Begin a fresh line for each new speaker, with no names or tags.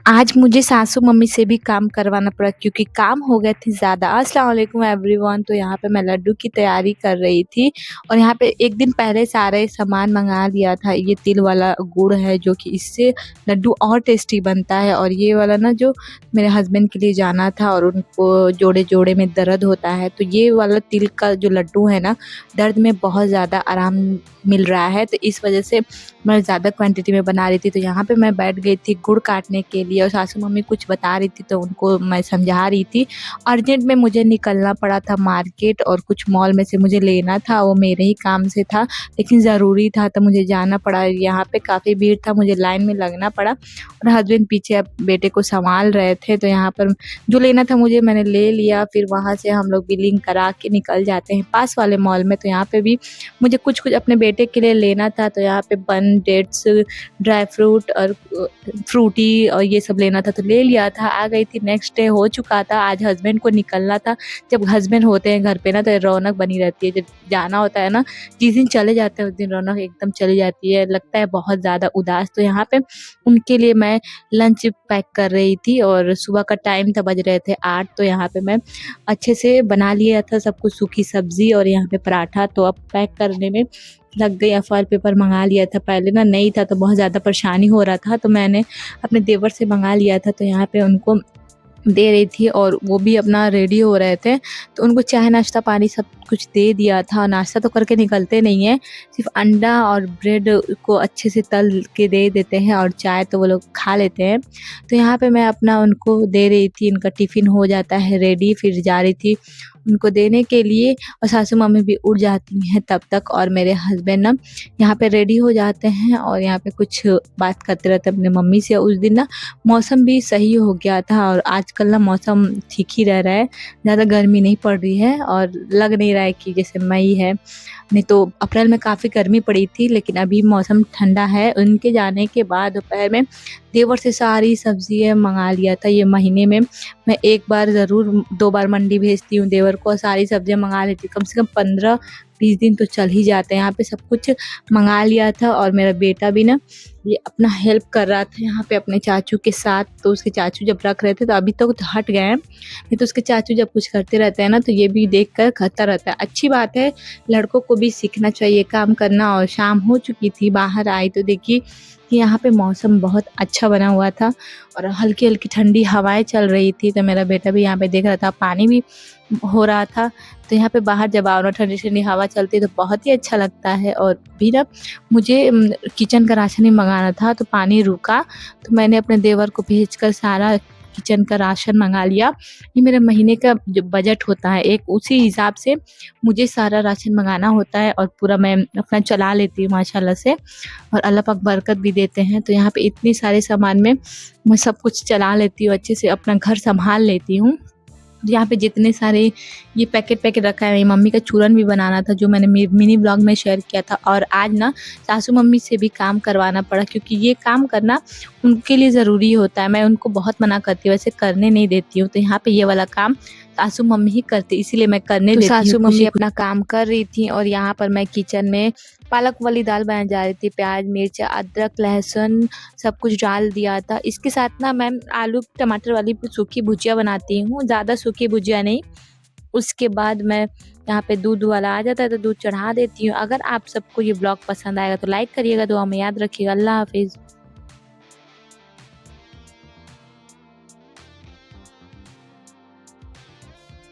आज मुझे सासू मम्मी से भी काम करवाना पड़ा क्योंकि काम हो गए थे ज़्यादा। अस्सलाम वालेकुम एवरीवन। तो यहाँ पे मैं लड्डू की तैयारी कर रही थी और यहाँ पे एक दिन पहले सारे सामान मंगा लिया था। ये तिल वाला गुड़ है जो कि इससे लड्डू और टेस्टी बनता है, और ये वाला ना जो मेरे हस्बैंड के लिए जाना था और उनको जोड़े-जोड़े में दर्द होता है, तो ये वाला तिल का जो लड्डू है ना, दर्द में बहुत ज़्यादा आराम मिल रहा है। तो इस वज़ह से मैं ज़्यादा क्वांटिटी में बना रही थी। तो यहाँ पे मैं बैठ गई थी गुड़ काटने के लिए और सासू मम्मी कुछ बता रही थी तो उनको मैं समझा रही थी। अर्जेंट में मुझे निकलना पड़ा था मार्केट और कुछ मॉल में से मुझे लेना था, वो मेरे ही काम से था, लेकिन ज़रूरी था तो मुझे जाना पड़ा। यहाँ पे काफ़ी भीड़ था, मुझे लाइन में लगना पड़ा और हस्बैंड पीछे अब बेटे को सँभाल रहे थे। तो यहाँ पर जो लेना था मुझे मैंने ले लिया, फिर वहाँ से हम लोग बिलिंग करा के निकल जाते हैं पास वाले मॉल में। तो यहाँ पे भी मुझे कुछ-कुछ अपने बेटे के लिए लेना था, तो यहाँ पे बन, डेट्स, ड्राई फ्रूट और फ्रूटी और ये सब लेना था तो ले लिया था। आ गई थी, नेक्स्ट डे हो चुका था, आज हस्बैंड को निकलना था। जब हस्बैंड होते हैं घर पे ना तो रौनक बनी रहती है, जब जाना होता है ना, जिस दिन चले जाते हैं उस दिन रौनक एकदम चली जाती है, लगता है बहुत ज़्यादा उदास। तो यहाँ पे उनके लिए मैं लंच पैक कर रही थी और सुबह का टाइम था, बज रहे थे 8। तो यहाँ पे मैं अच्छे से बना लिया था सब कुछ, सूखी सब्ज़ी और यहाँ पे पराठा। तो अब पैक करने में लग गई, अफ़र पेपर मँगा लिया था। पहले ना नहीं था तो बहुत ज़्यादा परेशानी हो रहा था, तो मैंने अपने देवर से मँगा लिया था। तो यहाँ पे उनको दे रही थी और वो भी अपना रेडी हो रहे थे, तो उनको चाय, नाश्ता, पानी सब कुछ दे दिया था। नाश्ता तो करके निकलते नहीं हैं, सिर्फ़ अंडा और ब्रेड को अच्छे से तल के दे देते हैं और चाय तो वो लोग खा लेते हैं। तो यहाँ पे मैं अपना उनको दे रही थी, उनका टिफ़िन हो जाता है रेडी, फिर जा रही थी उनको देने के लिए और सासू मम्मी भी उठ जाती हैं तब तक, और मेरे हस्बैंड ना यहाँ पे रेडी हो जाते हैं और यहाँ पे कुछ बात करते रहते हैं अपनी मम्मी से। उस दिन ना मौसम भी सही हो गया था और आजकल ना मौसम ठीक ही रह रहा है, ज़्यादा गर्मी नहीं पड़ रही है और लग नहीं रहा है कि जैसे मई है। नहीं तो अप्रैल में काफ़ी गर्मी पड़ी थी, लेकिन अभी मौसम ठंडा है। उनके जाने के बाद दोपहर में देवर से सारी सब्ज़ियाँ मँगा लिया था। ये महीने में मैं 1 बार ज़रूर 2 बार मंडी भेजती हूँ देवर को, सारी सब्ज़ियाँ मँगा लेती हूँ। कम से कम 15-20 दिन तो चल ही जाते हैं। यहाँ पे सब कुछ मँगा लिया था और मेरा बेटा भी ना ये अपना हेल्प कर रहा था यहाँ पे अपने चाचू के साथ। तो उसके चाचू जब रख रहे थे तो अभी तो हट गए हैं, नहीं तो उसके चाचू जब कुछ करते रहते हैं ना तो ये भी देख कर करता रहता है। अच्छी बात है, लड़कों को भी सीखना चाहिए काम करना। और शाम हो चुकी थी, बाहर आई तो देखी कि यहाँ पे मौसम बहुत अच्छा बना हुआ था और हल्की-हल्की ठंडी हवाएँ चल रही थी। तो मेरा बेटा भी यहाँ पे देख रहा था, पानी भी हो रहा था। तो यहाँ पे बाहर जब आओ ना ठंडी-ठंडी हवा चलती है तो बहुत ही अच्छा लगता है। और भी ना मुझे किचन का राशन ही मँगाना था, तो पानी रुका तो मैंने अपने देवर को भेजकर सारा किचन का राशन मँगा लिया। ये मेरे महीने का जो बजट होता है एक, उसी हिसाब से मुझे सारा राशन मँगाना होता है और पूरा मैं अपना चला लेती हूँ माशाल्लाह से, और अल्लाह पाक बरकत भी देते हैं। तो यहाँ पे इतने सारे सामान में मैं सब कुछ चला लेती हूँ, अच्छे से अपना घर सँभाल लेती हूँ। यहाँ पे जितने सारे ये पैकेट रखा है, मेरी मम्मी का चूरन भी बनाना था जो मैंने मिनी ब्लॉग में शेयर किया था। और आज ना सासू मम्मी से भी काम करवाना पड़ा क्योंकि ये काम करना उनके लिए ज़रूरी होता है। मैं उनको बहुत मना करती हूँ, वैसे करने नहीं देती हूँ। तो यहाँ पे ये वाला काम सासू मम्मी ही करती, इसीलिए मैं करने देती हूँ। सासू मम्मी अपना काम कर रही थी और यहाँ पर मैं किचन में पालक वाली दाल बनाने जा रही थी। प्याज, मिर्च, अदरक, लहसुन सब कुछ डाल दिया था। इसके साथ ना मैं आलू टमाटर वाली सूखी भुजिया बनाती हूँ, ज़्यादा सूखी भुजिया नहीं। उसके बाद मैं यहाँ पे दूध वाला आ जाता है तो दूध चढ़ा देती हूँ। अगर आप सबको ये ब्लॉग पसंद आएगा तो लाइक करिएगा, दुआ में याद रखिएगा। अल्लाह हाफ़िज़।